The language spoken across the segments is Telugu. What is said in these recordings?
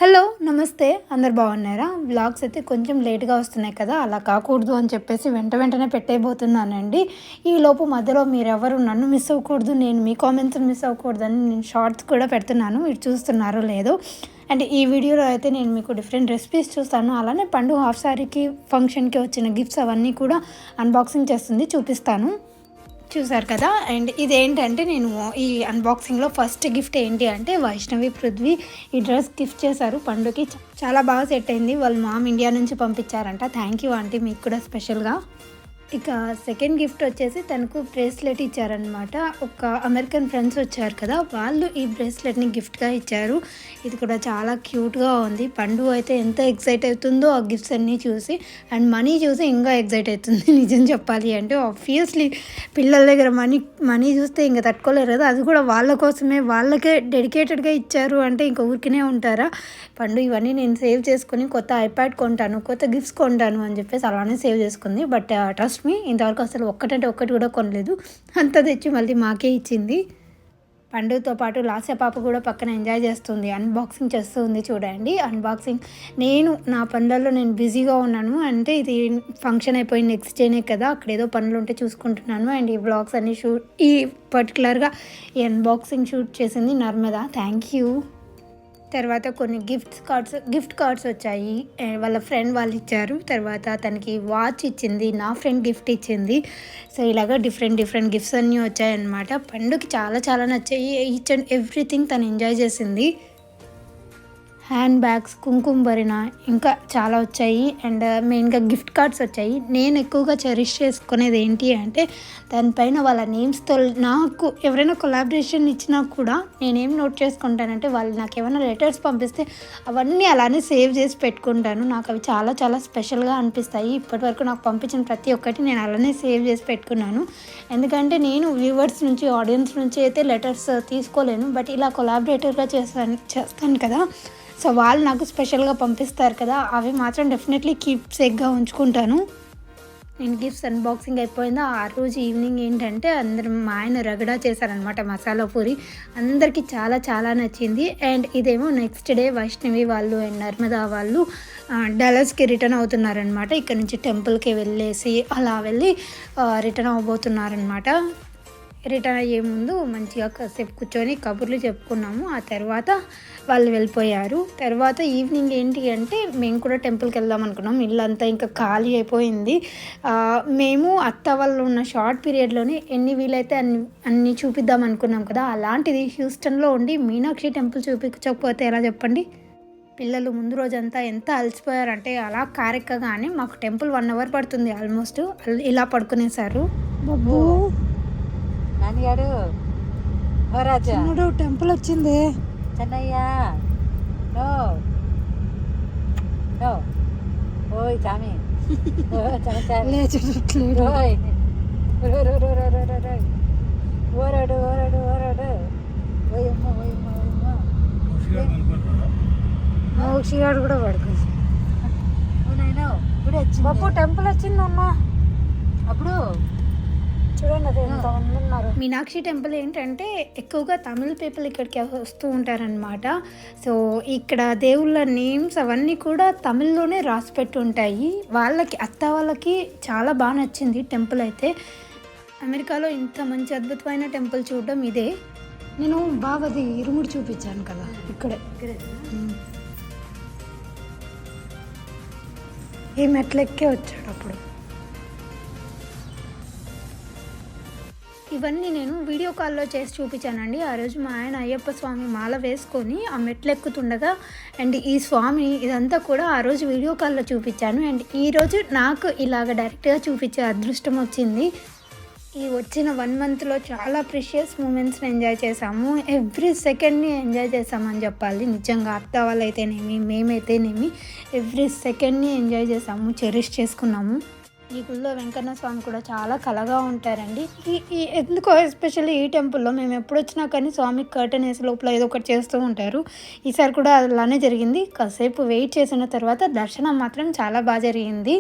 హలో నమస్తే అందరు బాగున్నారా? వ్లాగ్స్ అయితే కొంచెం లేట్గా వస్తున్నాయి కదా, అలా కాకూడదు అని చెప్పేసి వెంటనే పెట్టేయబోతున్నానండి. ఈలోపు మధ్యలో మీరెవరు నన్ను మిస్ అవ్వకూడదు, నేను మీ కామెంట్స్ మిస్ అవ్వకూడదని నేను షార్ట్స్ కూడా పెడుతున్నాను. మీరు చూస్తున్నారో లేదో. అండ్ ఈ వీడియోలో అయితే నేను మీకు డిఫరెంట్ రెసిపీస్ చూస్తాను, అలానే పండు హాఫ్ సారీకి ఫంక్షన్కి వచ్చిన గిఫ్ట్స్ అవన్నీ కూడా అన్బాక్సింగ్ చేస్తుంది, చూపిస్తాను. చూసారు కదా. అండ్ ఇదేంటంటే నేను ఈ అన్బాక్సింగ్లో ఫస్ట్ గిఫ్ట్ ఏంటి అంటే వైష్ణవి పృథ్వీ ఈ డ్రెస్ గిఫ్ట్ చేశారు పండుకి. చాలా బాగా సెట్ అయింది. వాళ్ళ మామ్ ఇండియా నుంచి పంపించారంట. థ్యాంక్ యూ ఆంటీ, మీకు కూడా స్పెషల్గా. ఇక సెకండ్ గిఫ్ట్ వచ్చేసి తనకు బ్రేస్లెట్ ఇచ్చారనమాట. ఒక అమెరికన్ ఫ్రెండ్స్ వచ్చారు కదా, వాళ్ళు ఈ బ్రేస్లెట్ని గిఫ్ట్గా ఇచ్చారు. ఇది కూడా చాలా క్యూట్గా ఉంది. పండు అయితే ఎంత ఎక్సైట్ అవుతుందో ఆ గిఫ్ట్స్ అన్నీ చూసి, అండ్ మనీ చూసి ఇంకా ఎక్సైట్ అవుతుంది. నిజం చెప్పాలి అంటే ఆబ్వియస్లీ పిల్లల దగ్గర మనీ చూస్తే ఇంకా తట్టుకోలేరు కదా, అది కూడా వాళ్ళ కోసమే, వాళ్ళకే డెడికేటెడ్గా ఇచ్చారు అంటే ఇంకా ఊరికనే ఉంటారా. పండు ఇవన్నీ నేను సేవ్ చేసుకుని కొత్త ఐప్యాడ్ కొంటాను, కొత్త గిఫ్ట్స్ కొంటాను అని చెప్పేసి అలానే సేవ్ చేసుకుంది. బట్ ట్రస్ట్ మీ, ఇంతవరకు అసలు ఒక్కటంటే ఒక్కటి కూడా కొనలేదు. అంతా తెచ్చి మళ్ళీ మాకే ఇచ్చింది. పండుతో పాటు లాస్య పాప కూడా పక్కన ఎంజాయ్ చేస్తుంది, అన్బాక్సింగ్ చేస్తూ ఉంది. చూడండి అన్బాక్సింగ్. నేను నా పనులలో నేను బిజీగా ఉన్నాను, అంటే ఇది ఫంక్షన్ అయిపోయి నెక్స్ట్ డేనే కదా, అక్కడ ఏదో పనులు ఉంటే చూసుకుంటున్నాను. అండ్ ఈ బ్లాగ్స్ అన్ని ఈ పర్టికులర్గా ఈ అన్బాక్సింగ్ షూట్ చేసింది నర్మదా. Thank you. తర్వాత కొన్ని గిఫ్ట్ కార్డ్స్ వచ్చాయి. వాళ్ళ ఫ్రెండ్ వాళ్ళు ఇచ్చారు. తర్వాత తనకి వాచ్ ఇచ్చింది, నా ఫ్రెండ్ గిఫ్ట్ ఇచ్చింది. సో ఇలాగ డిఫరెంట్ గిఫ్ట్స్ అన్నీ వచ్చాయన్నమాట. పండుకి చాలా నచ్చాయి. ఈచ్ అండ్ ఎవ్రీథింగ్ తను ఎంజాయ్ చేసింది. హ్యాండ్ బ్యాగ్స్, కుంకుమ భరిణ, ఇంకా చాలా వచ్చాయి. అండ్ మెయిన్గా గిఫ్ట్ కార్డ్స్ వచ్చాయి. నేను ఎక్కువగా చెరిష్ చేసుకునేది ఏంటి అంటే దానిపైన వాళ్ళ నేమ్స్తో, నాకు ఎవరైనా కొలాబరేషన్ ఇచ్చినా కూడా నేనేం నోట్ చేసుకుంటానంటే వాళ్ళు నాకు ఏమైనా లెటర్స్ పంపిస్తే అవన్నీ అలానే సేవ్ చేసి పెట్టుకుంటాను. నాకు అవి చాలా స్పెషల్గా అనిపిస్తాయి. ఇప్పటివరకు నాకు పంపించిన ప్రతి ఒక్కటి నేను అలానే సేవ్ చేసి పెట్టుకున్నాను. ఎందుకంటే నేను వ్యూవర్స్ నుంచి, ఆడియన్స్ నుంచి అయితే లెటర్స్ తీసుకోలేను, బట్ ఇలా కొలాబరేటర్గా చేస్తాను కదా, సో వాళ్ళు నాకు స్పెషల్గా పంపిస్తారు కదా, అవి మాత్రం డెఫినెట్లీ కీప్ సేఫ్గా ఉంచుకుంటాను. నేను గిఫ్ట్స్ అన్బాక్సింగ్ అయిపోయిందో ఆ రోజు ఈవినింగ్ ఏంటంటే అందరం మా ఆయన రగడా చేశారనమాట, మసాలా పూరి. అందరికీ చాలా నచ్చింది. అండ్ ఇదేమో నెక్స్ట్ డే వైష్ణవి వాళ్ళు అండ్ నర్మదా వాళ్ళు డలస్కి రిటర్న్ అవుతున్నారనమాట. ఇక్కడ నుంచి టెంపుల్కి వెళ్ళేసి అలా వెళ్ళి రిటర్న్ అవ్వబోతున్నారనమాట. రిటర్న్ అయ్యే ముందు మంచిగా కాసేపు కూర్చొని కబుర్లు చెప్పుకున్నాము. ఆ తర్వాత వాళ్ళు వెళ్ళిపోయారు. తర్వాత ఈవినింగ్ ఏంటి అంటే మేము కూడా టెంపుల్కి వెళ్దాం అనుకున్నాం. ఇల్లంతా ఇంకా ఖాళీ అయిపోయింది. మేము అత్త వాళ్ళు ఉన్న షార్ట్ పీరియడ్లోనే ఎన్ని వీలైతే అన్ని చూపిద్దాం అనుకున్నాం కదా, అలాంటిది హ్యూస్టన్లో ఉండి మీనాక్షి టెంపుల్ చూపించకపోతే ఎలా చెప్పండి. పిల్లలు ముందు రోజంతా ఎంత అలసిపోయారంటే అలా కారెక్కగానే మాకు టెంపుల్ 1 hour పడుతుంది ఆల్మోస్ట్, ఇలా పడుకునేసారు. బాబు నాన్నగాడు టెంపుల్ వచ్చింది. చెన్నయ్య ఓయ్ చామి లేచట్లేదు. ఓరాడు ఓయమ్మ మోక్షిగాడు కూడా పడుకుంది. బాబు టెంపుల్ వచ్చింది అమ్మ. అప్పుడు చూడండి ఎంతమంది ఉన్నారు. మీనాక్షి టెంపుల్ ఏంటంటే ఎక్కువగా తమిళ్ పీపుల్ ఇక్కడికి వస్తూ ఉంటారనమాట. సో ఇక్కడ దేవుళ్ళ నేమ్స్ అవన్నీ కూడా తమిళ్లోనే రాసి పెట్టి ఉంటాయి. అత్త వాళ్ళకి చాలా బాగా నచ్చింది టెంపుల్ అయితే. అమెరికాలో ఇంత మంచి అద్భుతమైన టెంపుల్ చూడడం ఇదే. నేను బావది ఇరుముడు చూపించాను కదా, ఇక్కడే ఈ మెట్లెక్కే వచ్చాడు అప్పుడు. ఇవన్నీ నేను వీడియో కాల్లో చేసి చూపించానండి. ఆ రోజు మా ఆయన అయ్యప్ప స్వామి మాల వేసుకొని ఆ మెట్లు ఎక్కుతుండగా, అండ్ ఈ స్వామి ఇదంతా కూడా ఆ రోజు వీడియో కాల్లో చూపించాను. అండ్ ఈరోజు నాకు ఇలాగ డైరెక్ట్గా చూపించే అదృష్టం వచ్చింది. ఈ వచ్చిన 1 monthలో చాలా ప్రిషియస్ మూమెంట్స్ని ఎంజాయ్ చేసాము. ఎవ్రీ సెకండ్ని ఎంజాయ్ చేసామని చెప్పాలి. నిజంగా అత్త వాళ్ళైతేనేమి, మేమైతేనేమి ఎవ్రీ సెకండ్ని ఎంజాయ్ చేసాము, చెరిష్ చేసుకున్నాము. ఈ గుళ్ళో వెంకన్న స్వామి కూడా చాలా కళగా ఉంటారండి. ఈ ఎందుకో ఎస్పెషల్లీ ఈ టెంపుల్లో మేము ఎప్పుడు వచ్చినా కానీ స్వామికి కర్టెన్ వేసి లోపల ఏదో ఒకటి చేస్తూ ఉంటారు. ఈసారి కూడా అలానే జరిగింది. కాసేపు వెయిట్ చేసిన తర్వాత దర్శనం మాత్రం చాలా బాగా జరిగింది.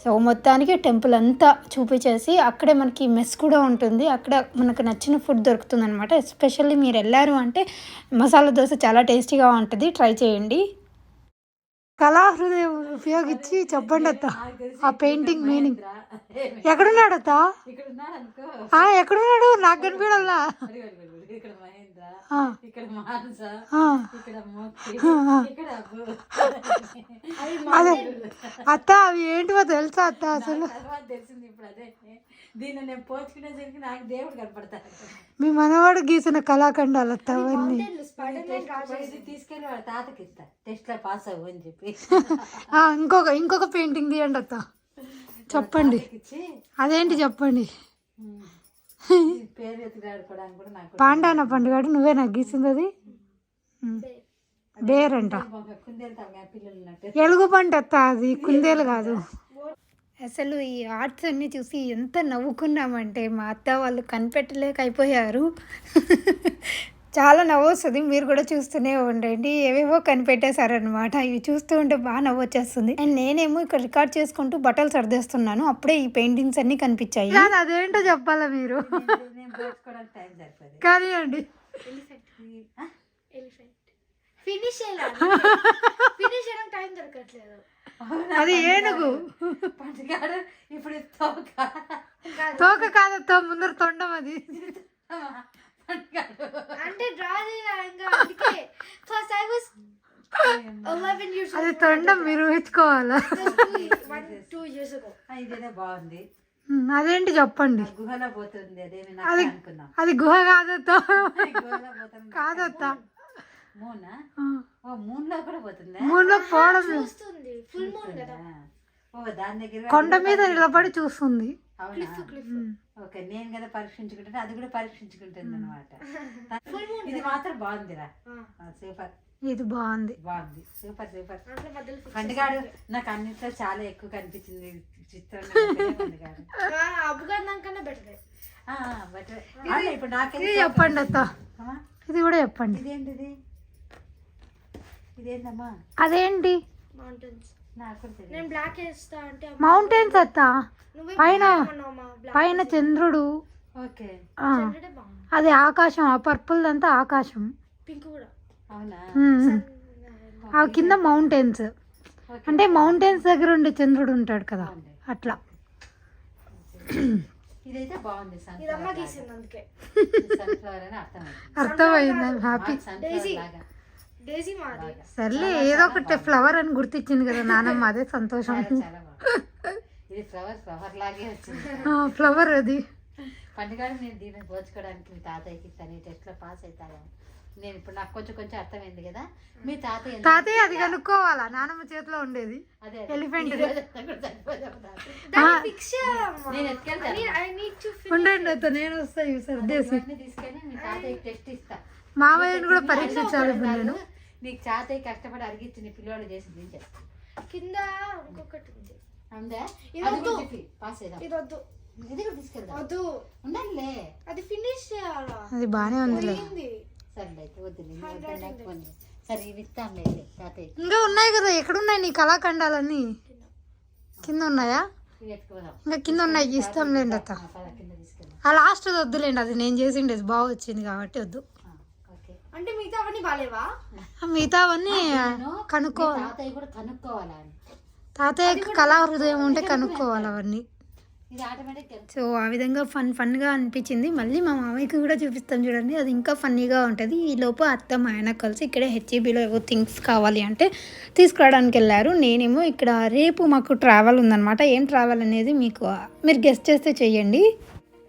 సో మొత్తానికి టెంపుల్ అంతా చూపించేసి అక్కడే మనకి మెస్ కూడా ఉంటుంది. అక్కడ మనకు నచ్చిన ఫుడ్ దొరుకుతుంది అనమాట. ఎస్పెషల్లీ మీరు వెళ్ళారు అంటే మసాలా దోశ చాలా టేస్టీగా ఉంటుంది, ట్రై చేయండి. కళా హృదయం ఉపయోగించి చెప్పండి అత్త ఆ పెయింటింగ్ మీనింగ్. ఎక్కడున్నాడు అత్త? ఇక్కడ ఉన్నాడు అనుకో. ఎక్కడున్నాడు? నాకు కనిపించాలా? ఇక్కడ మహేంద్ర, ఇక్కడ మానస, ఇక్కడ మోక్షి, ఇక్కడ అబ్బు. అదే అత్త అవి ఏంటివో తెలుసా అత్త అసలు? తర్వాత తెలిసింది ఇప్పుడు. అదే దీన్ని నేను పోల్చుకునేసరికి నాకు దేవుడు కనపడతాడు. మీ మనవాడు గీసిన కళాఖండాలు అత్త అవన్నీ. తీసుకెళ్ళి వాళ్ళ తాతకి ఇస్తా, టెస్ట్ లో పాస్ అవ్వు అని చెప్పి. ఇంకొక పెయింటింగ్ తీయండి అత్త. చెప్పండి అదేంటి చెప్పండి. పేరు ఎత్తుకోవడానికి కూడా నాకు పాండాన పండుగాడు నువ్వే నాకు గీసింది అది. బేరంట ఎలుగు పంట అత్త, అది కుందేలు కాదు. అసలు ఈ ఆర్ట్స్ అన్నీ చూసి ఎంత నవ్వుకున్నామంటే మా అత్త వాళ్ళు కనిపెట్టలేక అయిపోయారు. చాలా నవ్వు వస్తుంది. మీరు కూడా చూస్తూనే ఉండండి. ఏవేవో కనిపెట్టేశారనమాట. ఇవి చూస్తూ ఉంటే బాగా నవ్వు వచ్చేస్తుంది. అండ్ నేనేమో ఇక్కడ రికార్డ్ చేసుకుంటూ బట్టలు సర్దేస్తున్నాను. అప్పుడే ఈ పెయింటింగ్స్ అన్నీ కనిపించాయి. అదేంటో చెప్పాలా మీరు? కానీ అండి అది ఏనుగు. ఇప్పుడు తోక కాదత్తా, ముందర తొండం. అది అంటే అది తొండం, మీరు ఊహించుకోవాలా? ఇదేదో బాగుంది. అదేంటి చెప్పండి. గుహలో పోతుంది. అదేమి అది గుహ కాదత్తా, కాదత్తా. మూనా? మూన్ లో కూడా పోతుంది. మూన్ లో పోవడం, దాని దగ్గర కొండ మీద నిలబడి చూస్తుంది. ఓకే, నేను కదా పరీక్షించుకుంటే అది కూడా పరీక్షించుకుంటుంది అనమాట. ఇది మాత్రం బాగుందిరా, సూపర్. ఇది బాగుంది, బాగుంది, సూపర్ సూపర్. పండుగాడు నాకు అన్నిట్లో చాలా ఎక్కువ కనిపించింది చిత్రం. ఇప్పుడు నాకే చెప్పండి అత్త, ఇది కూడా చెప్పండి. ఇదేంటిది? ఇదేంటమ్మా? అదేంటి? మౌంటైన్స్ అత్త. పైన పైన చంద్రుడు. ఓకే, అది ఆకాశం. ఆ పర్పుల్ అంతా ఆకాశం. ఆ కింద మౌంటైన్స్. అంటే మౌంటైన్స్ దగ్గర ఉండే చంద్రుడు ఉంటాడు కదా, అట్లా. ఇదైతే బాగుంది. అర్థమైంది. హ్యాపీ. సర్లే, ఏదో ఒకటి ఫ్లవర్ అని గుర్తించింది కదా నానమ్మ, అదే సంతోషం. ఇది ఫ్లవర్ లాగే వచ్చింది. ఫ్లవర్ అది. పండుగ నేను దీన్ని పోల్చుకోవడానికి మీ తాతయ్యకి తన టెస్ట్ లో పాస్ అవుతాను. నేను ఇప్పుడు నాకు కొంచెం కొంచెం అర్థమైంది కదా. మీ తాతయ్య అది కనుక్కోవాలా? నానమ్మ చేతిలో ఉండేది అదే ఎలిఫెంట్. ఉండండి అత్త, నేను వస్తాను సర్దేసి. తీసుకెళ్ళి మీ తాతయ్యకి టెస్ట్ ఇస్తా. మామయ్యని కూడా పరీక్షించాలి నేను. నీకు తాతయ్య కష్టపడి అడిగించి నీ పిల్లవాళ్ళు చేసి దించేస్తా. కింద ఇంకొకటి ఉంది. ఉందా? పాస్ అయ్యా. ఇది కూడా తీసుకెళ్తా. ఉండాలిలే, అది ఫినిష్ చేయాలా? అది బానే ఉంది. సరే అయితే వద్దు. సరే ఇవి ఇస్తాంలే తాతయ్య. ఇంకా ఉన్నాయి కదా. ఎక్కడున్నాయి నీ కళాఖండాలన్నీ? కింద ఉన్నాయా? ఇంకా కింద ఉన్నాయి, ఇస్తాంలేండి అత్త. ఆ లాస్ట్ వద్దులేండి, అది నేను చేసిండేది బాగా వచ్చింది కాబట్టి వద్దు. అంటే మిగతా అవన్నీ బాలేవా? మిగతా అవన్నీ కనుక్కోవాలి. తాతయ్య కూడా కనుక్కోవాలా? తాతయ్య కళా హృదయం ఉంటే కనుక్కోవాలి అవన్నీ. సో ఆ విధంగా ఫన్గా అనిపించింది. మళ్ళీ మా మామయ్యకి కూడా చూపిస్తాం చూడండి, అది ఇంకా ఫన్నీగా ఉంటుంది. ఈ లోపు అత్త మా ఆయన కలిసి ఇక్కడే హెచ్ఈబీలో ఏవో థింగ్స్ కావాలి అంటే తీసుకురావడానికి వెళ్ళారు. నేనేమో ఇక్కడ రేపు మాకు ట్రావెల్ ఉందన్నమాట. ఏం ట్రావెల్ అనేది మీరు గెస్ట్ చేస్తే చెయ్యండి.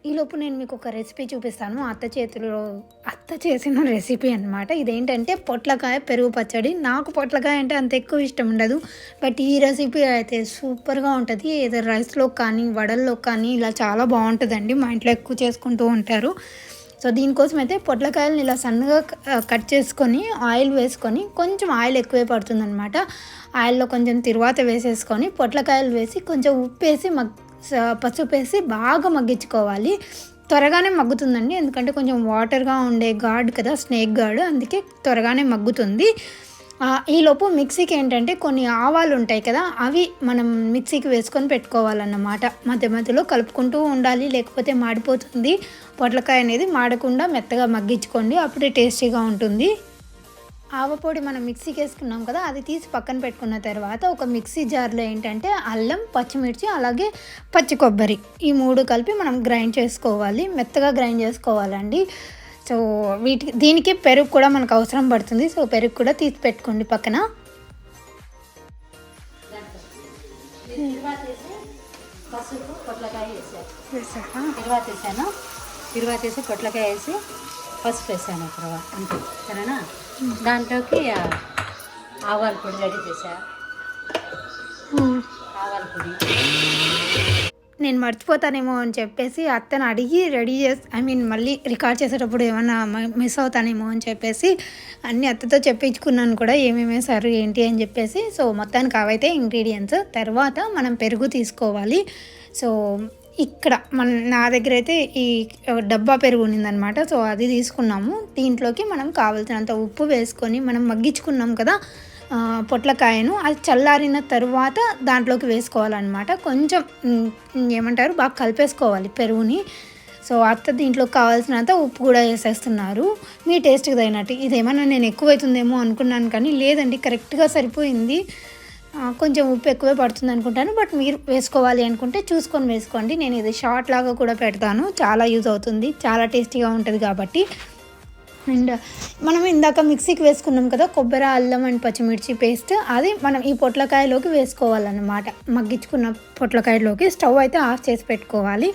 ఈలోపు నేను మీకు ఒక రెసిపీ చూపిస్తాను. అత్త చేసిన రెసిపీ అనమాట. ఇదేంటంటే పొట్లకాయ పెరుగు పచ్చడి. నాకు పొట్లకాయ అంటే అంత ఎక్కువ ఇష్టం ఉండదు, బట్ ఈ రెసిపీ అయితే సూపర్గా ఉంటుంది. ఏదో రైస్లో కానీ వడల్లో కానీ ఇలా చాలా బాగుంటుందండి. మా ఇంట్లో ఎక్కువ చేసుకుంటూ ఉంటారు. సో దీనికోసం అయితే పొట్లకాయలను ఇలా సన్నగా కట్ చేసుకొని ఆయిల్ వేసుకొని, కొంచెం ఆయిల్ ఎక్కువే పడుతుందన్నమాట. ఆయిల్లో కొంచెం తిరువాత వేసేసుకొని పొట్లకాయలు వేసి కొంచెం ఉప్పు వేసి పసుపు వేసి బాగా మగ్గించుకోవాలి. త్వరగానే మగ్గుతుందండి, ఎందుకంటే కొంచెం వాటర్గా ఉండే గాడ్ కదా, స్నేక్ గాడ్, అందుకే త్వరగానే మగ్గుతుంది. ఈలోపు మిక్సీకి ఏంటంటే కొన్ని ఆవాలు ఉంటాయి కదా, అవి మనం మిక్సీకి వేసుకొని పెట్టుకోవాలన్నమాట. మధ్య మధ్యలో కలుపుకుంటూ ఉండాలి, లేకపోతే మాడిపోతుంది. పొట్లకాయ అనేది మాడకుండా మెత్తగా మగ్గించుకోండి, అప్పుడే టేస్టీగా ఉంటుంది. ఆవపొడి మనం మిక్సీకి వేసుకున్నాం కదా, అది తీసి పక్కన పెట్టుకున్న తర్వాత ఒక మిక్సీ జార్లో ఏంటంటే అల్లం, పచ్చిమిర్చి, అలాగే పచ్చి కొబ్బరి ఈ 3 కలిపి మనం గ్రైండ్ చేసుకోవాలి. మెత్తగా గ్రైండ్ చేసుకోవాలండి. సో దీనికి పెరుగు కూడా మనకు అవసరం పడుతుంది. సో పెరుగు కూడా తీసి పెట్టుకోండి పక్కన. పసుపు, పొట్లకాయ వేసాక తిరువాత వేసాను. తిరువాత వేసి పొట్లకాయ వేసి పసుపు వేసాను తర్వాత, అంతే సరేనా. దాంట్లోకి ఆవాల పొడి రెడీ చేసా. ఆవాల పొడి నేను మర్చిపోతానేమో అని చెప్పేసి అత్తను అడిగి రెడీ చేసి మళ్ళీ రికార్డ్ చేసేటప్పుడు ఏమన్నా మిస్ అవుతానేమో అని చెప్పేసి అన్నీ అత్తతో చెప్పించుకున్నాను కూడా, ఏమేమి వేసారు ఏంటి అని చెప్పేసి. సో మొత్తానికి అవైతే ఇంగ్రీడియంట్స్. తర్వాత మనం పెరుగు తీసుకోవాలి. సో ఇక్కడ నా దగ్గర అయితే ఈ డబ్బా పెరుగు ఉన్నిందనమాట. సో అది తీసుకున్నాము. దీంట్లోకి మనం కావాల్సినంత ఉప్పు వేసుకొని మనం మగ్గించుకున్నాం కదా పొట్లకాయను, అది చల్లారిన తరువాత దాంట్లోకి వేసుకోవాలన్నమాట. కొంచెం ఏమంటారు, బాగా కలిపేసుకోవాలి పెరుగుని. సో అత్త దీంట్లో కావాల్సినంత ఉప్పు కూడా వేసేస్తున్నారు మీ టేస్ట్కి తగినట్టు. ఇదేమన్నా నేను ఎక్కువైతుందేమో అనుకున్నాను కానీ లేదండి, కరెక్ట్గా సరిపోయింది. కొంచెం ఉప్పు ఎక్కువే పడుతుంది అనుకుంటాను, బట్ మీరు వేసుకోవాలి అనుకుంటే చూసుకొని వేసుకోండి. నేను ఇది షార్ట్ లాగా కూడా పెడతాను, చాలా యూజ్ అవుతుంది, చాలా టేస్టీగా ఉంటుంది కాబట్టి. అండ్ మనం ఇందాక మిక్సీకి వేసుకున్నాం కదా కొబ్బరి, అల్లం అండ్ పచ్చిమిర్చి పేస్ట్, అది మనం ఈ పొట్లకాయలోకి వేసుకోవాలన్నమాట. మగ్గించుకున్న పొట్లకాయలోకి స్టవ్ అయితే ఆఫ్ చేసి పెట్టుకోవాలి.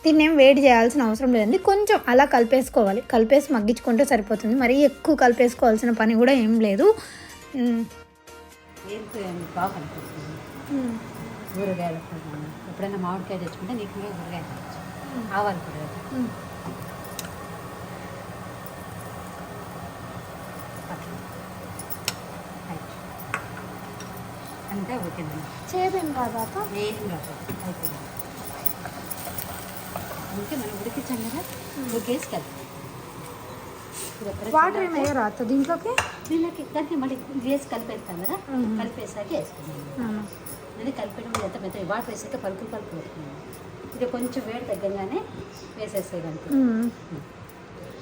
దీన్ని ఏం వేడి చేయాల్సిన అవసరం లేదండి, కొంచెం అలా కలిపేసుకోవాలి. కలిపేసి మగ్గించుకుంటే సరిపోతుంది, మరీ ఎక్కువ కలిపేసుకోవాల్సిన పని కూడా ఏం లేదు. బాగా కనిపిస్తుంది. ఊరగాయలు ఎప్పుడైనా మామిడికాయ తెచ్చుకుంటే నీకు ఊరగాయ ఆవాల పొడి అంటే ఓకేనండి. చేదేం కాదా ఏం కాదు, అయిపోయింది. అందుకే మనం ఉడికించాం కదా, ఉడికేసి కలిపి వాటర్ ఏమి వేయరా అత్త దీంట్లోకి? దానికి మళ్ళీ వేసి కలిపేస్తాం కదా, కలిపేసాక వేసుకున్నాను. అది కలిపేయడం ఎంత మెత్త వాటర్ వేసాక పలుకులు పెట్టుకున్నాను. ఇది కొంచెం వేడి తగ్గగానే వేసేస్తాయి కనుక,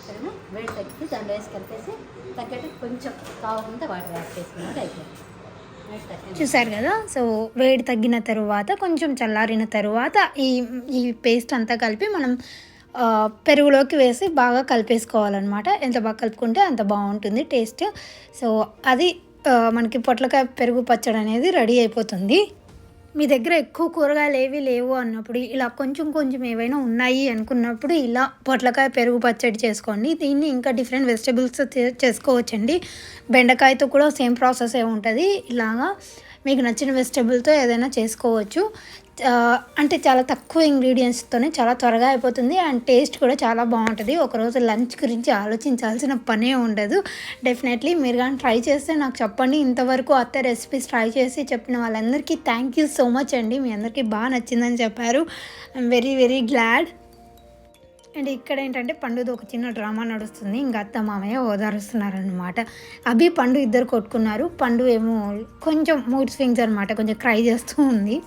సరేనా. వేడి తగ్గితే దాంట్లో వేసి కలిపేసి తగ్గట్టు కొంచెం కావాలంటే వాటర్ యాడ్ చేసుకున్నట్టు అయిపోయింది. చూసారు కదా. సో వేడి తగ్గిన తరువాత కొంచెం చల్లారిన తరువాత ఈ పేస్ట్ అంతా కలిపి మనం పెరుగులోకి వేసి బాగా కలిపేసుకోవాలన్నమాట. ఎంత బాగా కలుపుకుంటే అంత బాగుంటుంది టేస్ట్. సో అది మనకి పొట్లకాయ పెరుగు పచ్చడి అనేది రెడీ అయిపోతుంది. మీ దగ్గర ఎక్కువ కూరగాయలు ఏవి లేవు అన్నప్పుడు, ఇలా కొంచెం కొంచెం ఏవైనా ఉన్నాయి అనుకున్నప్పుడు ఇలా పొట్లకాయ పెరుగు పచ్చడి చేసుకోండి. దీన్ని ఇంకా డిఫరెంట్ వెజిటబుల్స్ చేసుకోవచ్చండి. బెండకాయతో కూడా సేమ్ ప్రాసెస్ ఉంటుంది. ఇలాగా మీకు నచ్చిన వెజిటబుల్తో ఏదైనా చేసుకోవచ్చు. అంటే చాలా తక్కువ ఇంగ్రీడియంట్స్తోనే చాలా త్వరగా అయిపోతుంది అండ్ టేస్ట్ కూడా చాలా బాగుంటుంది. ఒకరోజు లంచ్ గురించి ఆలోచించాల్సిన పనే ఉండదు. డెఫినెట్లీ మీరు కానీ ట్రై చేస్తే నాకు చెప్పండి. ఇంతవరకు అత్త రెసిపీస్ ట్రై చేసి చెప్పిన వాళ్ళందరికీ థ్యాంక్ యూ సో మచ్ అండి. మీ అందరికీ బాగా నచ్చిందని చెప్పారు. I'm very very glad. And ఇక్కడ ఏంటంటే పండుది ఒక చిన్న డ్రామా నడుస్తుంది. ఇంకా అత్త మామయ్య ఓదారుస్తున్నారనమాట. అభి పండు ఇద్దరు కొట్టుకున్నారు. పండు ఏమో కొంచెం మూడ్ స్వింగ్స్ అనమాట, కొంచెం క్రై చేస్తూ ఉంది.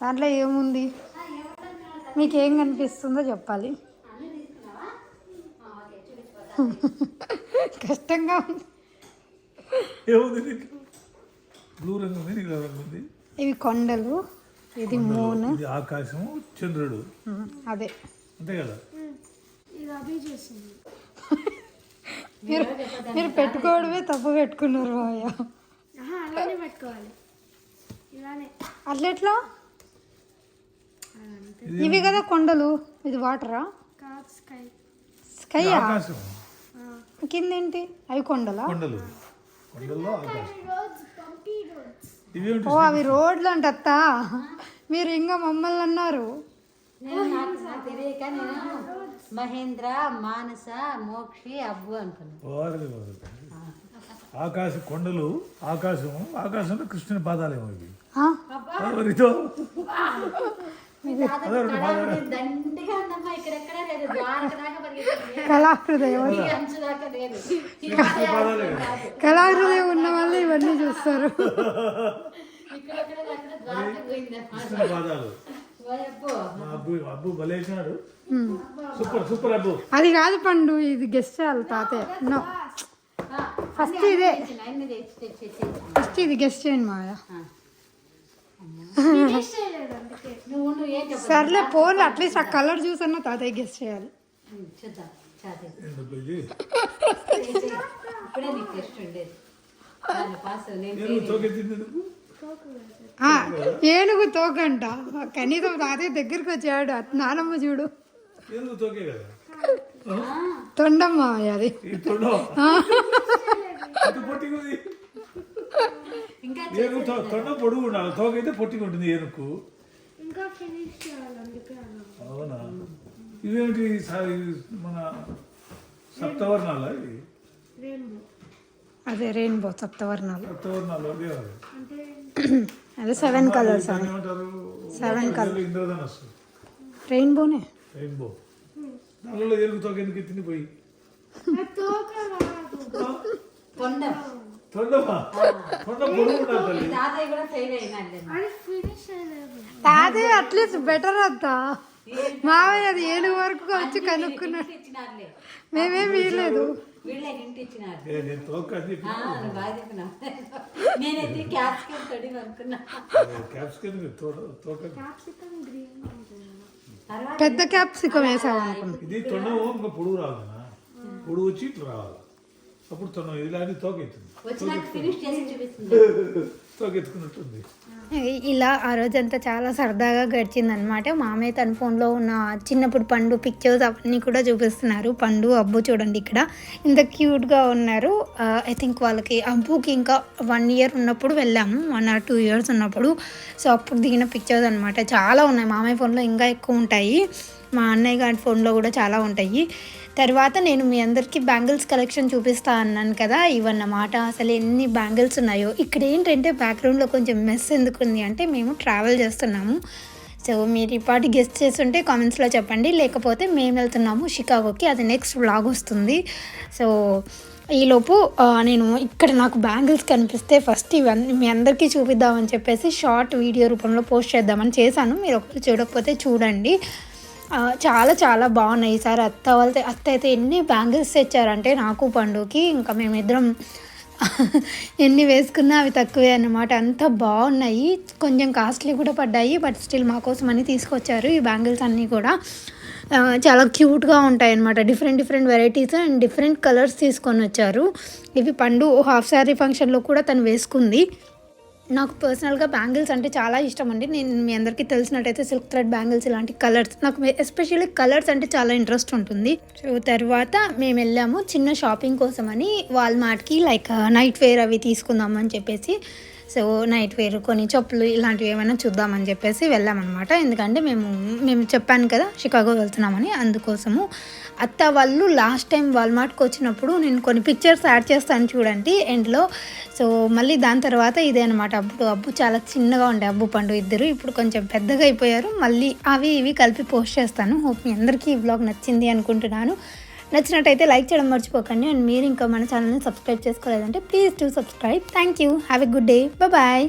దాంట్లో ఏముంది, మీకు ఏం కనిపిస్తుందో చెప్పాలి. కష్టంగా ఉంది. ఇవి కొండలు, ఇది మూన్, ఆకాశం, చంద్రుడు. అదే అంతే కదా. మీరు పెట్టుకోవడమే తప్పు పెట్టుకున్నారు మాయ. అలానే పెట్టుకోవాలి, ఇలానే. అట్లెట్లా? ఇవి కదా కొండలు, ఇది వాటరా? స్కైయా? కిందేంటి? అవి కొండలా? ఓ అవి రోడ్లు అంటత్తా. మీరు ఇంకా మమ్మల్ని అన్నారు. తెలియక నేను మహేంద్ర, మానస, మోక్షి, అబ్బు అనుకున్నాను. ఆకాశం కొండలు, ఆకాశంలో కృష్ణుని పాదాలేమో ఇవి. కళాహృదయం ఉన్న వాళ్ళు ఇవన్నీ చూస్తారు. అది కాదు పండు, ఇది గెస్ట్ చేయాలి తాతయ్య. నో ఫస్ట్ ఇదే అన్ని తెచ్చి ఫస్ట్ ఇది గెస్ట్ చేయండి మాయా. ఫినిష్ చేయలేదు అందుకే. నువ్వు ఏం చెప్పు సర్లే పోలే, అట్లీస్ట్ ఆ కలర్ చూసన్నా తాతయ్య గెస్ట్ చేయాలి. చూద్దాం చాతే ఎందుకు ఇది? ఇప్పుడే నీకు టెస్ట్ ఉండేది దాన్ని పాస్ నేను ఏనుగు తోకెత్తింది ఎందుకు? ఆ, ఏనుగు తోకంట. కనీసం తాతయ్య దగ్గరికి వచ్చాడు. నానమ్మ చూడు, ఏనుగు తోకే కదా. తొండమ్మ అది. ఈ తొండం అంత పొట్టిగా ఉంది. ఇంకా ఏనుగు తొండం పొడుగు ఉండాలి, తోకైతే పొట్టిగా ఉంటుంది ఏనుగు. ఇంకా ఫినిష్ చేయాలి అందుకే అన్నాను. అవునా? ఇవేమిటి మన సప్తవర్ణాల ఇవి? రెయిన్బో అదే రెయిన్బో, సప్తవర్ణాలు. సప్తవర్ణాలు అదే అది. అంటే అదే 7 కలర్స్ అని. దాన్ని ఏమంటారు? 7 కలర్స్ ఇంద్రధనస్సు, రెయిన్బోనే. రెయిన్బో. దానిలో ఏనుగు తోక ఎందుకు ఎత్తింది పోయి? తోక రాదు. తొండం తొండమా? తొండం పొడుగు ఉండాలి తల్లి. తాతయ్య కూడా ఫెయిల్ అయినాడు అది ఫినిష్ చేయలేదు. తాతయ్య అట్లీస్ట్ బెటర్ అత్తా. మావయ్య అది ఏనుగు వరకు వచ్చి కనుక్కున్నాడు. ఇచ్చినారులే మేమేం వీయలేదు. వీళ్ళే హింట్ ఇచ్చినారు నేను తోక అని చెప్పి నువ్వు బాగా చెప్పినావు. నేనైతే క్యాప్సికమ్ తడి అనుకున్నా. క్యాప్సికన్ తోక. క్యాప్సికమ్ గ్రీన్ ఉంటుంది. తర్వాత పెద్ద క్యాప్సికం వేసావు అనుకున్నా. ఇది తొండం ఇంకా పొడుగు రావాలన్నా, పొడుగు వచ్చి ఇట్లా రావాలి, అప్పుడు తొండం ఇలాంటి తోక ఎత్తుంది. వచ్చినాక ఫినిష్ చేసి చూపిస్తుంది. తోక ఎత్తుకున్నట్టుంది. ఇలా ఆ రోజంతా చాలా సరదాగా గడిచిందనమాట. మామయ్య తన ఫోన్లో ఉన్న చిన్నప్పుడు పండు పిక్చర్స్ అవన్నీ కూడా చూపిస్తున్నారు. పండు అబ్బు చూడండి ఇక్కడ ఇంత క్యూట్గా ఉన్నారు. ఐ థింక్ వాళ్ళకి అబ్బుకి ఇంకా 1 year ఉన్నప్పుడు వెళ్ళాము, 1 or 2 years ఉన్నప్పుడు. సో అప్పుడు దిగిన పిక్చర్స్ అనమాట. చాలా ఉన్నాయి మామయ్య ఫోన్లో, ఇంకా ఎక్కువ ఉంటాయి. మా అన్నయ్య గారి ఫోన్లో కూడా చాలా ఉంటాయి. తర్వాత నేను మీ అందరికీ బ్యాంగిల్స్ కలెక్షన్ చూపిస్తా అన్నాను కదా, ఇవన్నమాట. అసలు ఎన్ని బ్యాంగిల్స్ ఉన్నాయో. ఇక్కడ ఏంటంటే బ్యాక్గ్రౌండ్లో కొంచెం మెస్ ఎందుకుంది అంటే మేము ట్రావెల్ చేస్తున్నాము. సో మీరు ఈ పాటి గెస్ట్ చేస్తుంటే కామెంట్స్లో చెప్పండి, లేకపోతే మేము వెళ్తున్నాము షికాగోకి, అది నెక్స్ట్ వ్లాగ్ వస్తుంది. సో ఈలోపు నేను ఇక్కడ నాకు బ్యాంగిల్స్ కనిపిస్తే ఫస్ట్ ఇవన్నీ మీ అందరికీ చూపిద్దామని చెప్పేసి షార్ట్ వీడియో రూపంలో పోస్ట్ చేద్దామని చేశాను. మీరు ఒకటి చూడకపోతే చూడండి. చాలా చాలా బాగున్నాయి. ఈసారి అత్త అయితే ఎన్ని బ్యాంగిల్స్ తెచ్చారంటే నాకు పండుకి, ఇంకా మేమిద్దరం ఎన్ని వేసుకున్నా అవి తక్కువే అన్నమాట. అంత బాగున్నాయి. కొంచెం కాస్ట్లీ కూడా పడ్డాయి, బట్ స్టిల్ మా కోసం అని తీసుకొచ్చారు ఈ బ్యాంగిల్స్ అన్నీ కూడా. చాలా క్యూట్గా ఉంటాయి అన్నమాట. Different varieties and different colours తీసుకొని వచ్చారు. ఇవి పండు హాఫ్ శారీ ఫంక్షన్లో కూడా తను వేసుకుంది. నాకు పర్సనల్గా బ్యాంగిల్స్ అంటే చాలా ఇష్టం అండి. నేను మీ అందరికీ తెలిసినట్టయితే సిల్క్ థ్రెడ్ బ్యాంగిల్స్ ఇలాంటి కలర్స్ నాకు ఎస్పెషల్లీ కలర్స్ అంటే చాలా ఇంట్రెస్ట్ ఉంటుంది. సో తర్వాత మేము వెళ్ళాము చిన్న షాపింగ్ కోసమని వాల్మార్ట్కి, లైక్ నైట్ వేర్ అవి తీసుకుందామని చెప్పేసి. సో నైట్ వేర్ కొన్ని చెప్పులు ఇలాంటివి ఏమైనా చూద్దామని చెప్పేసి వెళ్ళామన్నమాట. ఎందుకంటే మేము చెప్పాను కదా షికాగో వెళ్తున్నామని, అందుకోసము. అత్త వాళ్ళు లాస్ట్ టైం వాల్మార్ట్కి వచ్చినప్పుడు నేను కొన్ని పిక్చర్స్ యాడ్ చేస్తాను చూడండి ఎండ్లో. సో మళ్ళీ దాని తర్వాత ఇదే అనమాట. అబ్బు చాలా చిన్నగా ఉండే అబ్బు పండు ఇద్దరు ఇప్పుడు కొంచెం పెద్దగా అయిపోయారు. మళ్ళీ అవి ఇవి కలిపి పోస్ట్ చేస్తాను. హోప్ మీ అందరికీ ఈ వ్లాగ్ నచ్చింది అనుకుంటున్నాను. నచ్చినట్టయితే లైక్ చేయడం మర్చిపోకండి. అండ్ మీరు ఇంకా మన ఛానల్ని సబ్స్క్రైబ్ చేసుకోలేదంటే please do subscribe. Thank you. Have a good day. Bye.